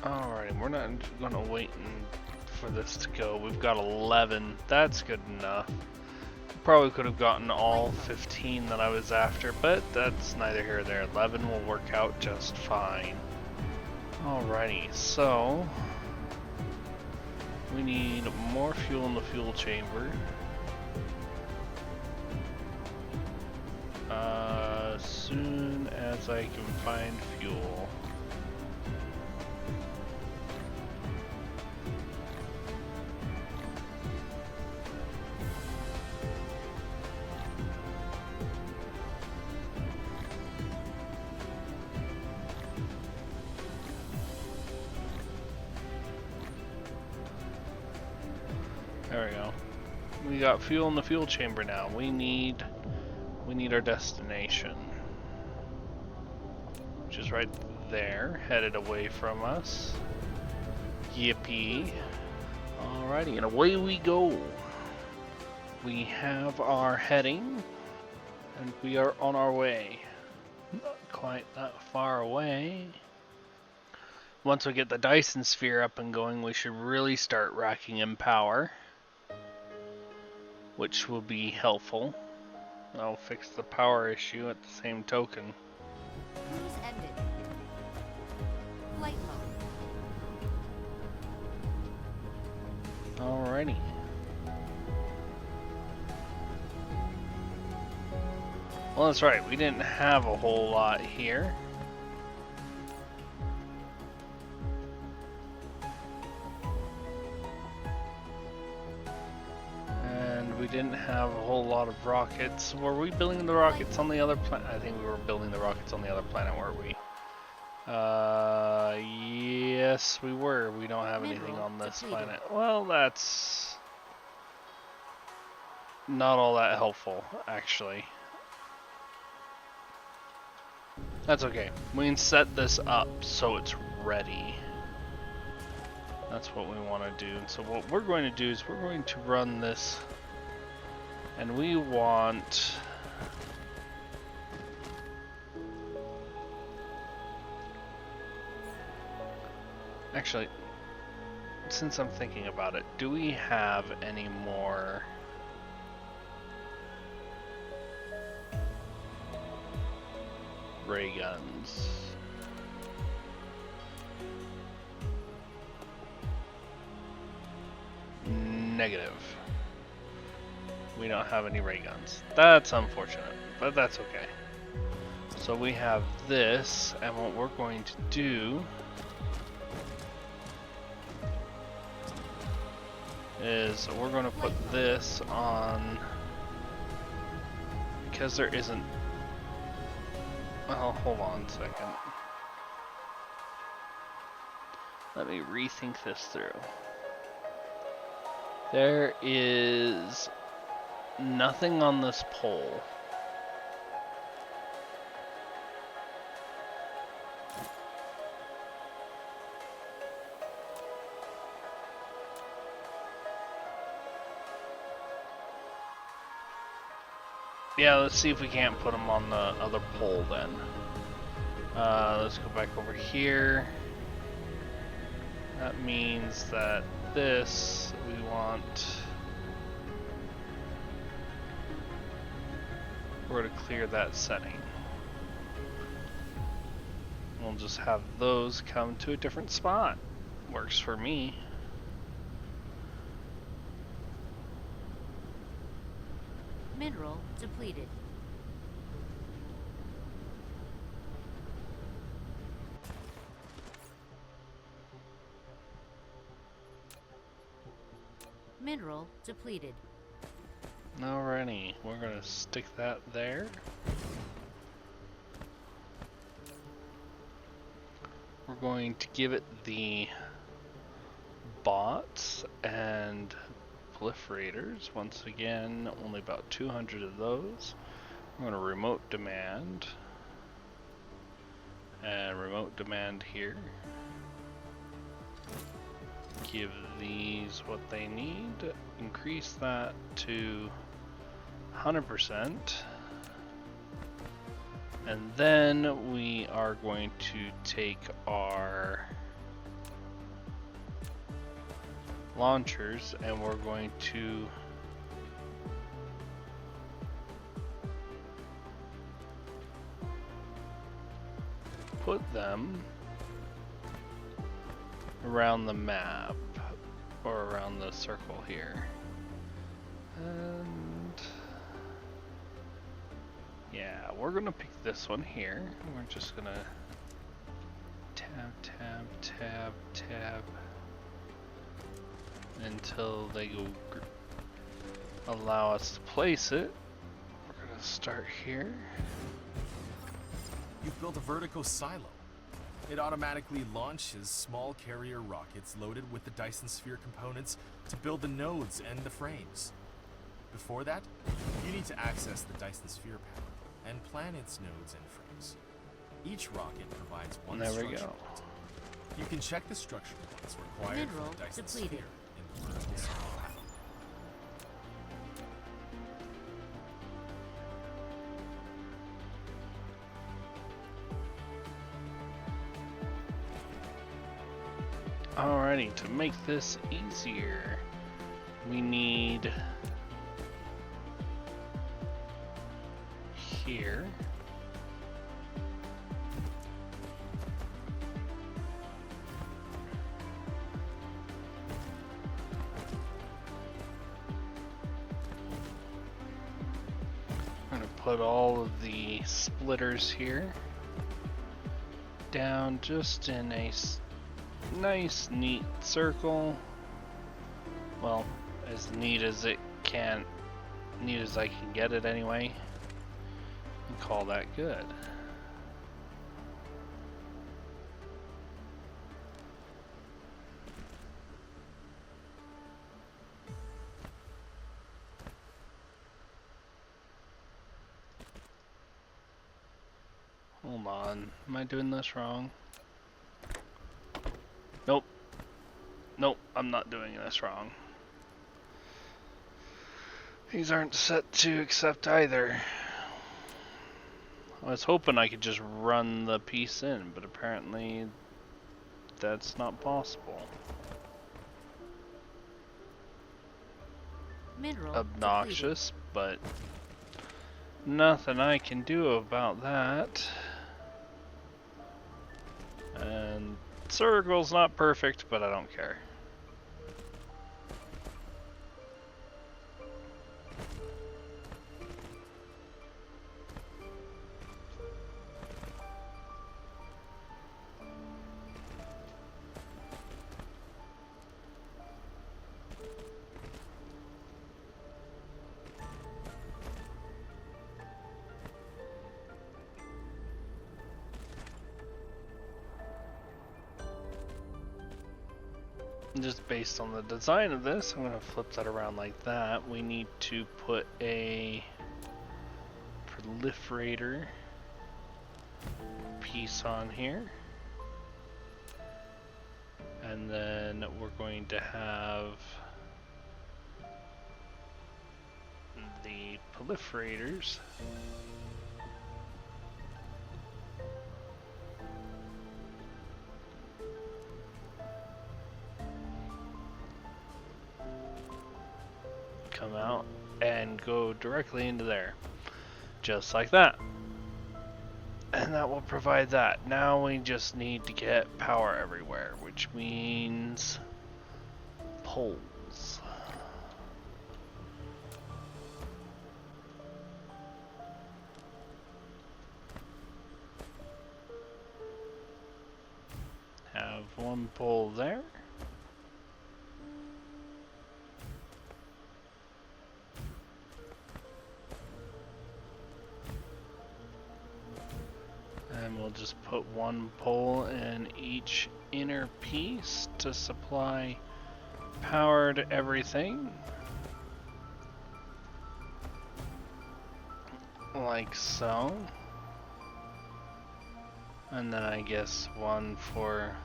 Alrighty, we're not gonna wait for this to go. We've got 11. That's good enough. Probably could have gotten all 15 that I was after, but that's neither here nor there. 11 will work out just fine. Alrighty, so we need more fuel in the fuel chamber. As soon as I can find fuel. There we go. We got fuel in the fuel chamber now. We need our destination, which is right there, headed away from us. Yippee. Alrighty, and away we go. We have our heading, and we are on our way. Not quite that far away. Once we get the Dyson sphere up and going, we should really start racking in power, which will be helpful. I'll fix the power issue at the same token. Cruise ended. Flight mode. Alrighty. Well, that's right, we didn't have a whole lot here. We didn't have a whole lot of rockets. Were we building the rockets on the other planet? I think we were building the rockets on the other planet, weren't we? Yes, we were. We don't have anything on this planet. Well, that's not all that helpful, actually. That's okay. We can set this up so it's ready. That's what we want to do. So what we're going to do is we're going to run this. And we want actually, since I'm thinking about it, do we have any more ray guns? Negative. We don't have any ray guns. That's unfortunate, but that's okay. So we have this, and what we're going to do is we're going to put this on, because there isn't, well, hold on a second. Let me rethink this through. There is nothing on this pole. Yeah, let's see if we can't put them on the other pole then. Let's go back over here. That means that this, we want, we're going to clear that setting. We'll just have those come to a different spot. Works for me. Mineral depleted. Mineral depleted. Alrighty, we're gonna stick that there. We're going to give it the bots and proliferators. Once again, only about 200 of those. We're going to remote demand. And remote demand here. Give these what they need. Increase that to 100%. And then we are going to take our launchers, and we're going to put them around the map, or around the circle here. And yeah, we're gonna pick this one here. We're just gonna tab, tab, tab, tab until they go allow us to place it. We're gonna start here. You've built a vertical silo. It automatically launches small carrier rockets loaded with the Dyson sphere components to build the nodes and the frames. Before that, you need to access the Dyson sphere panel and plan its nodes and frames. Each rocket provides one structure point. You can check the structure points required Mineral for the Dyson depleted. sphere in the vertical silo panel. Alrighty, to make this easier, we need here. I'm going to put all of the splitters here down just in a nice, neat circle. Well, as neat as I can get it anyway. And call that good. Hold on, am I doing this wrong? Nope. Nope, I'm not doing this wrong. These aren't set to accept either. I was hoping I could just run the piece in, but apparently that's not possible. Mineral Obnoxious, but nothing I can do about that. And circle's not perfect, but I don't care. Just based on the design of this, I'm going to flip that around like that. We need to put a proliferator piece on here. And then we're going to have the proliferators come out and go directly into there, just like that. And that will provide that. Now we just need to get power everywhere, which means poles. Have one pole there. And we'll just put one pole in each inner piece to supply power to everything. Like so. And then I guess one for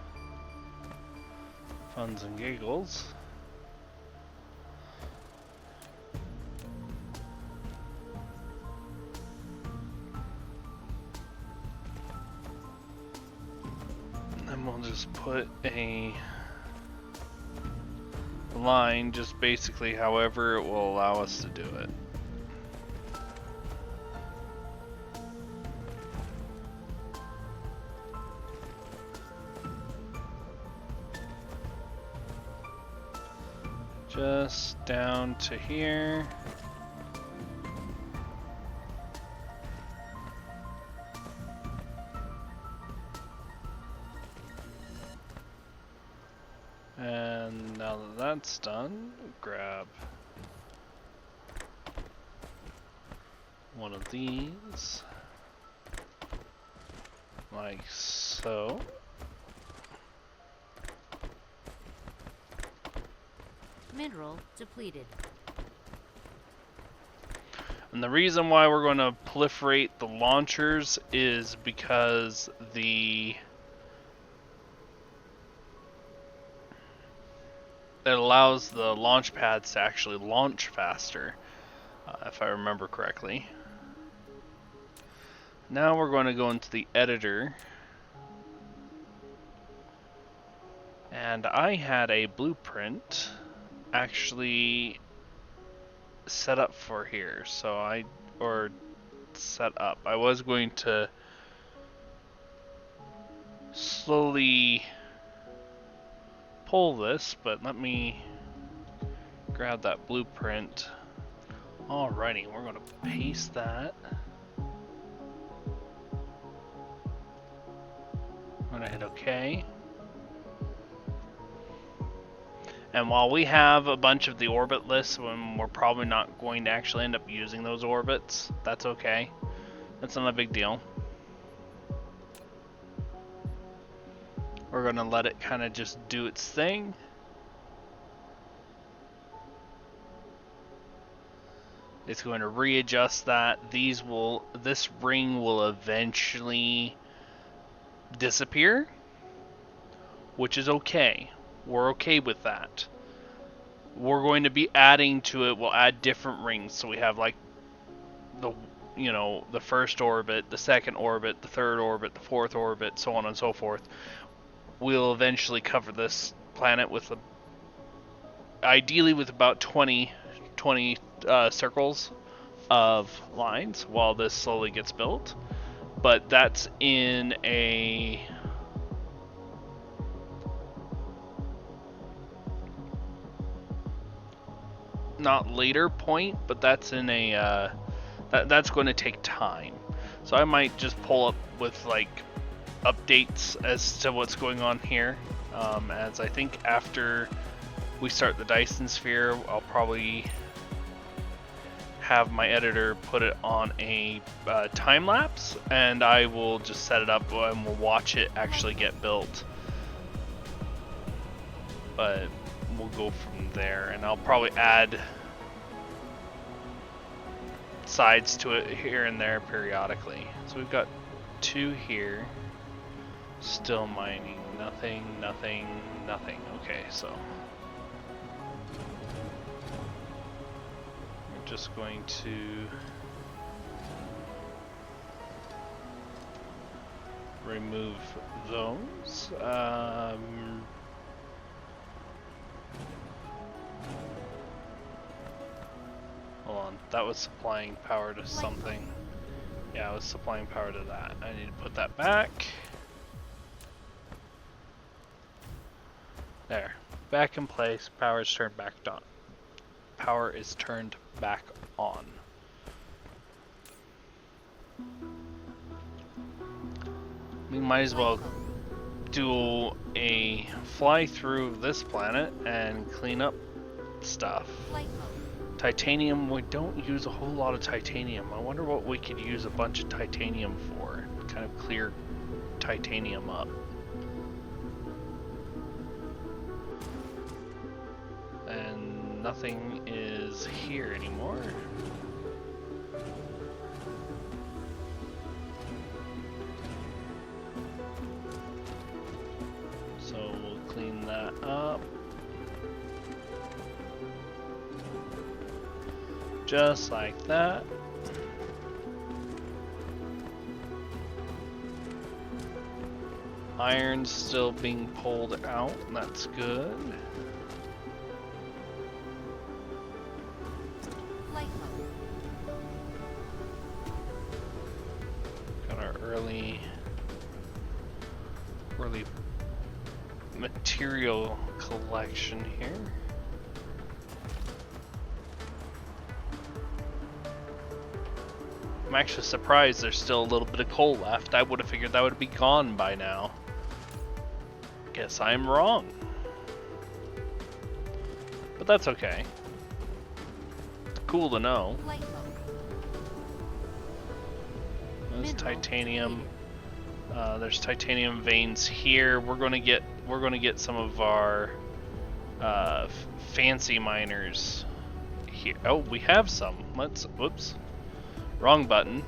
funs and giggles. We'll just put a the line just basically however it will allow us to do it. Just down to here. And now that that's done, grab one of these, like so. Mineral depleted. And the reason why we're going to proliferate the launchers is because it allows the launch pads to actually launch faster, if I remember correctly. Now we're going to go into the editor. And I had a blueprint actually set up for here. I was going to slowly pull this, but let me grab that blueprint. Alrighty, we're going to paste that. I'm going to hit OK. And while we have a bunch of the orbit lists, when we're probably not going to actually end up using those orbits, that's okay. That's not a big deal. We're going to let it kind of just do its thing. It's going to readjust that. This ring will eventually disappear, which is okay. We're okay with that. We're going to be adding to it. We'll add different rings. So we have like the first orbit, the second orbit, the third orbit, the fourth orbit, so on and so forth. We'll eventually cover this planet with ideally with about 20 circles of lines while this slowly gets built. But that's in a not later point, but that's in a that's going to take time. So I might just pull up with like updates as to what's going on here, as I think after we start the Dyson sphere, I'll probably have my editor put it on a time lapse, and I will just set it up and we'll watch it actually get built. But we'll go from there, and I'll probably add sides to it here and there periodically. So we've got 2 here, still mining, nothing. Okay, so we're just going to remove those. Hold on, that was supplying power to something. Yeah, I was supplying power to that. I need to put that back. There. Back in place. Power is turned back on. Power is turned back on. We might as well do a fly through this planet and clean up stuff. Flight mode. Titanium, we don't use a whole lot of titanium. I wonder what we could use a bunch of titanium for. Kind of clear titanium up. And nothing is here anymore. So we'll clean that up. Just like that. Iron's still being pulled out, that's good. early material collection here. I'm actually surprised there's still a little bit of coal left. I would have figured that would be gone by now. Guess I'm wrong. But that's okay. Cool to know. Light bulb. There's Mineral titanium. There's titanium veins here. We're gonna get some of our fancy miners here. Oh, we have some. Whoops, wrong button,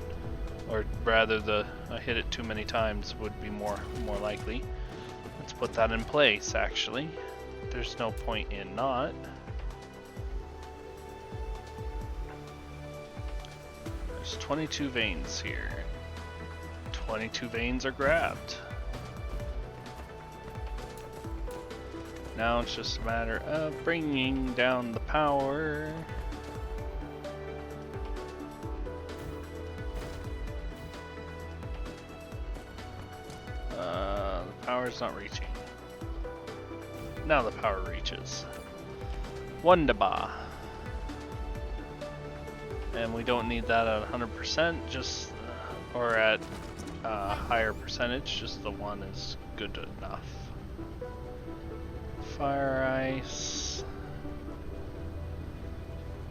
or rather, I hit it too many times would be more likely. Let's put that in place. Actually, there's no point in not. There's 22 veins here. 22 veins are grabbed. Now it's just a matter of bringing down the power. The power's not reaching. Now the power reaches. Wunderbar. And we don't need that at 100%, just or at a higher percentage, just the one is good enough. Fire ice.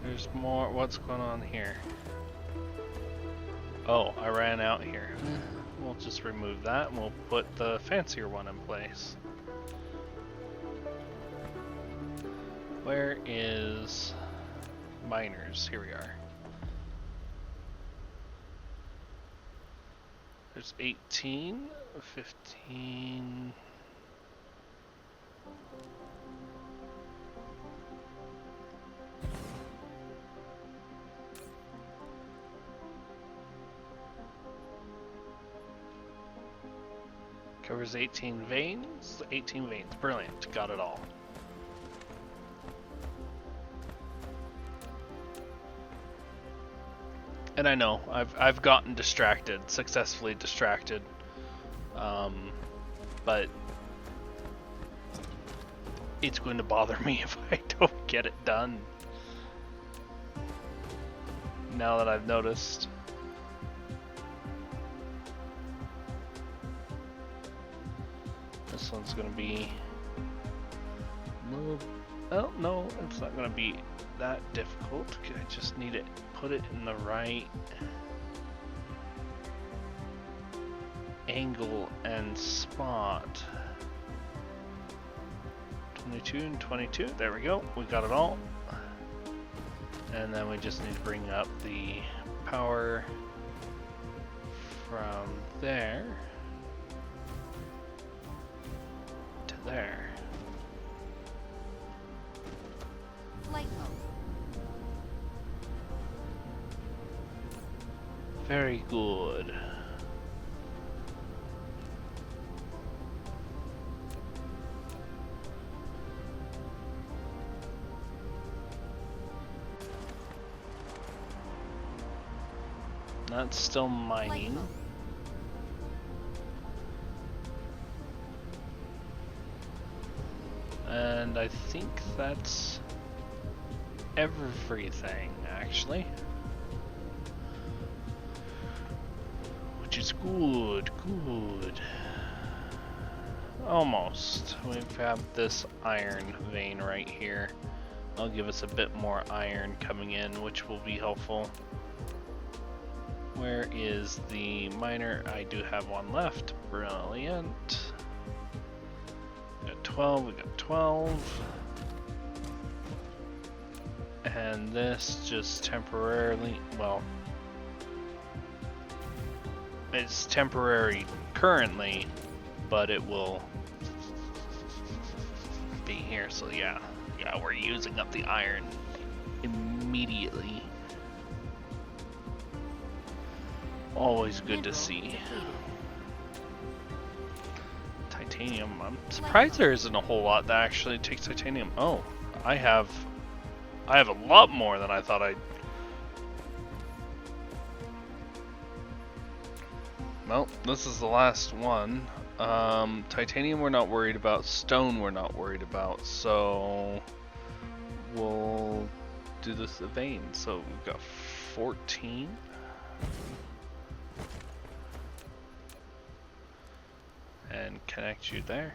There's more. What's going on here? Oh, I ran out here. We'll just remove that and we'll put the fancier one in place. Where is miners? Here we are. There's 18, 15. Covers 18 veins. 18 veins. Brilliant. Got it all. And I know I've gotten distracted, successfully distracted, but it's going to bother me if I don't get it done. Now that I've noticed. This one's going to be moved. Oh no, it's not going to be that difficult. I just need to put it in the right angle and spot. 22 and 22. There we go. We got it all. And then we just need to bring up the power from there to there. Light bulb. Very good. That's still mining. Light bulb. And I think that's everything, actually. Which is good, good. Almost. We've got this iron vein right here. That'll give us a bit more iron coming in, which will be helpful. Where is the miner? I do have one left. Brilliant. We got 12, we got 12. And this just temporarily, well, it's temporary currently, but it will be here. So yeah, we're using up the iron immediately. Always good to see. Titanium. I'm surprised there isn't a whole lot that actually takes titanium. Oh, I have a lot more than I thought I'd. Well, this is the last one. Titanium we're not worried about. Stone we're not worried about. So we'll do this vein. So we've got 14. And connect you there.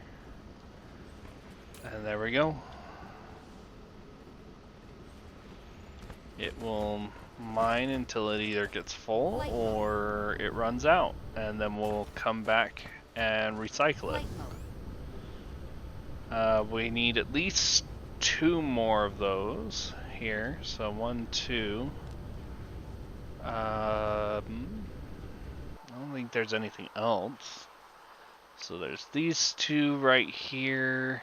And there we go. It will mine until it either gets full or it runs out, and then we'll come back and recycle it. We need at least 2 more of those here. So 1, 2. I don't think there's anything else. So there's these 2 right here.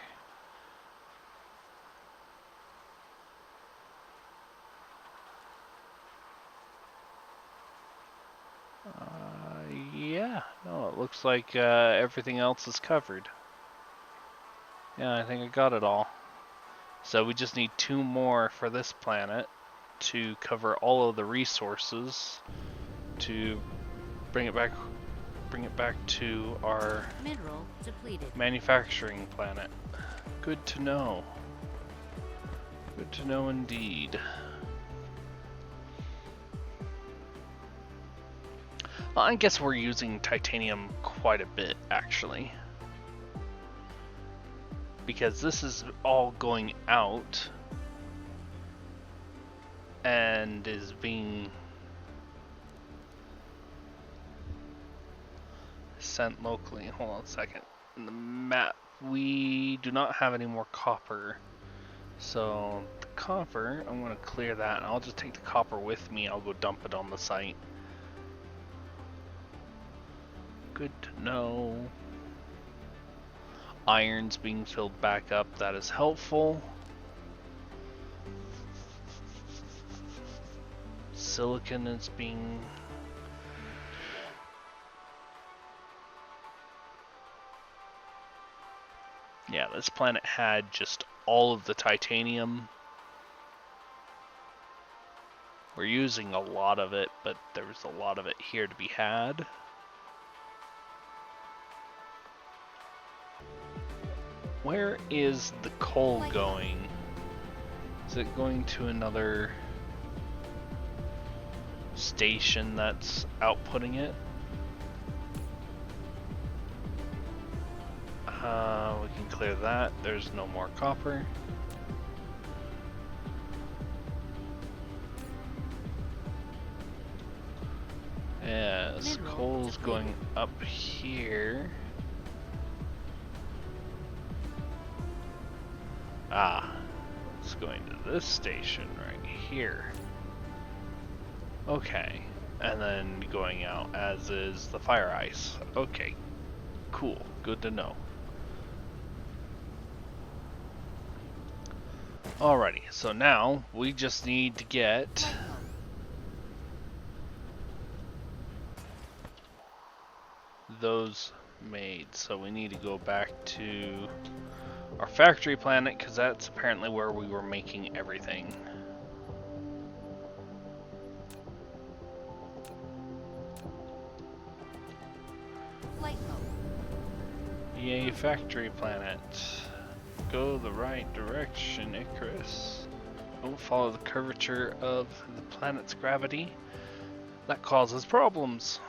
Yeah, no, it looks like everything else is covered. Yeah, I think I got it all. So we just need 2 more for this planet to cover all of the resources to bring it back to our Mineral depleted. manufacturing planet. Good to know. Good to know indeed. Well, I guess we're using titanium quite a bit, actually. Because this is all going out and is being sent locally. Hold on a second. In the map, we do not have any more copper. So the copper, I'm going to clear that, and I'll just take the copper with me. I'll go dump it on the site. Good to know. Iron's being filled back up. That is helpful. Silicon is being... Yeah, this planet had just all of the titanium. We're using a lot of it, but there's a lot of it here to be had. Where is the coal going? Is it going to another station that's outputting it? We can clear that. There's no more copper. Yes, coal's going up here. Ah, it's going to this station right here. Okay, and then going out as is the fire ice. Okay, cool, good to know. Alrighty, so now we just need to get those made. So we need to go back to our factory planet, because that's apparently where we were making everything. Yay, factory planet. Go the right direction, Icarus. Don't follow the curvature of the planet's gravity. That causes problems.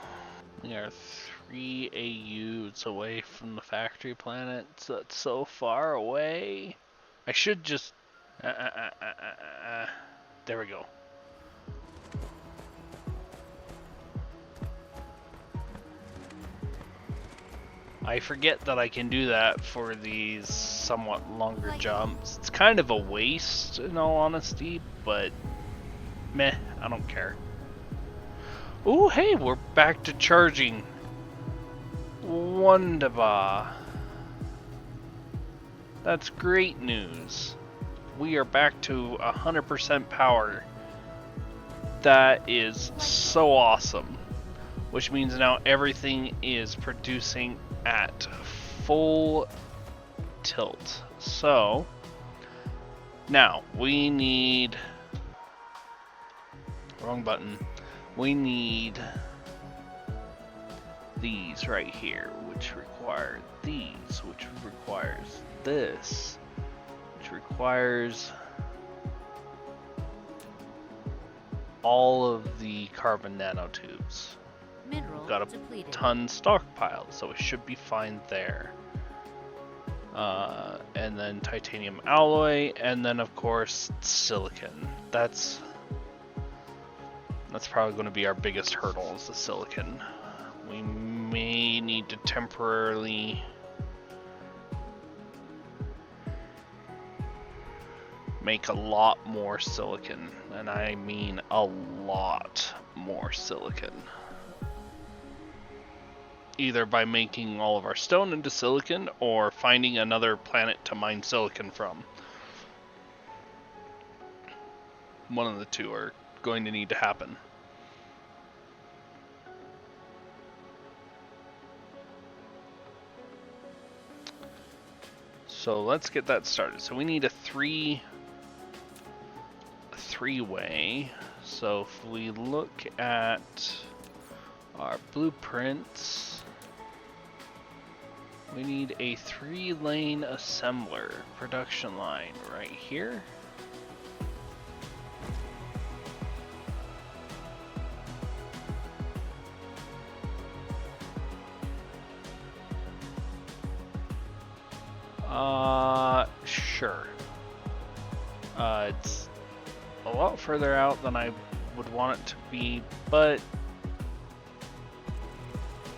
We are 3 AUs away from the factory planet, so it's so far away. I should just... There we go. I forget that I can do that for these somewhat longer jumps. It's kind of a waste, in all honesty, but meh, I don't care. Ooh, hey, we're back to charging. Wonderbar. That's great news. We are back to 100% power. That is so awesome. Which means now everything is producing at full tilt. So, now we need... Wrong button. We need these right here, which require these, which requires this, which requires all of the carbon nanotubes. Mineral Got a depleted. ton stockpiled, so it should be fine there. And then titanium alloy, and then of course silicon. That's probably going to be our biggest hurdle, is the silicon. We may need to temporarily make a lot more silicon, and I mean a lot more silicon. Either by making all of our stone into silicon, or finding another planet to mine silicon from. One of the two are going to need to happen. So let's get that started. So we need a three-way. So if we look at our blueprints, we need a 3-lane assembler production line right here. Sure. It's a lot further out than I would want it to be, but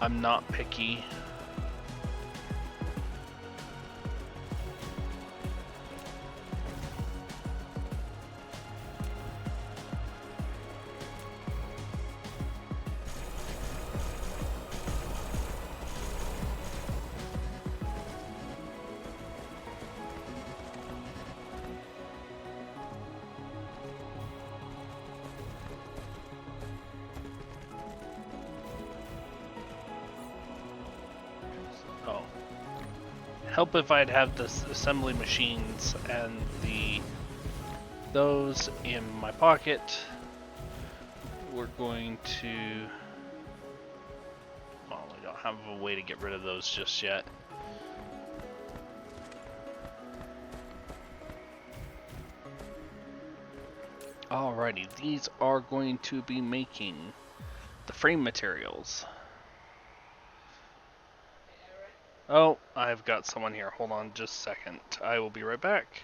I'm not picky. Help if I'd have the assembly machines and those in my pocket. We're going to... well, we don't have a way to get rid of those just yet. Alrighty, these are going to be making the frame materials. Oh, I've got someone here. Hold on just a second. I will be right back.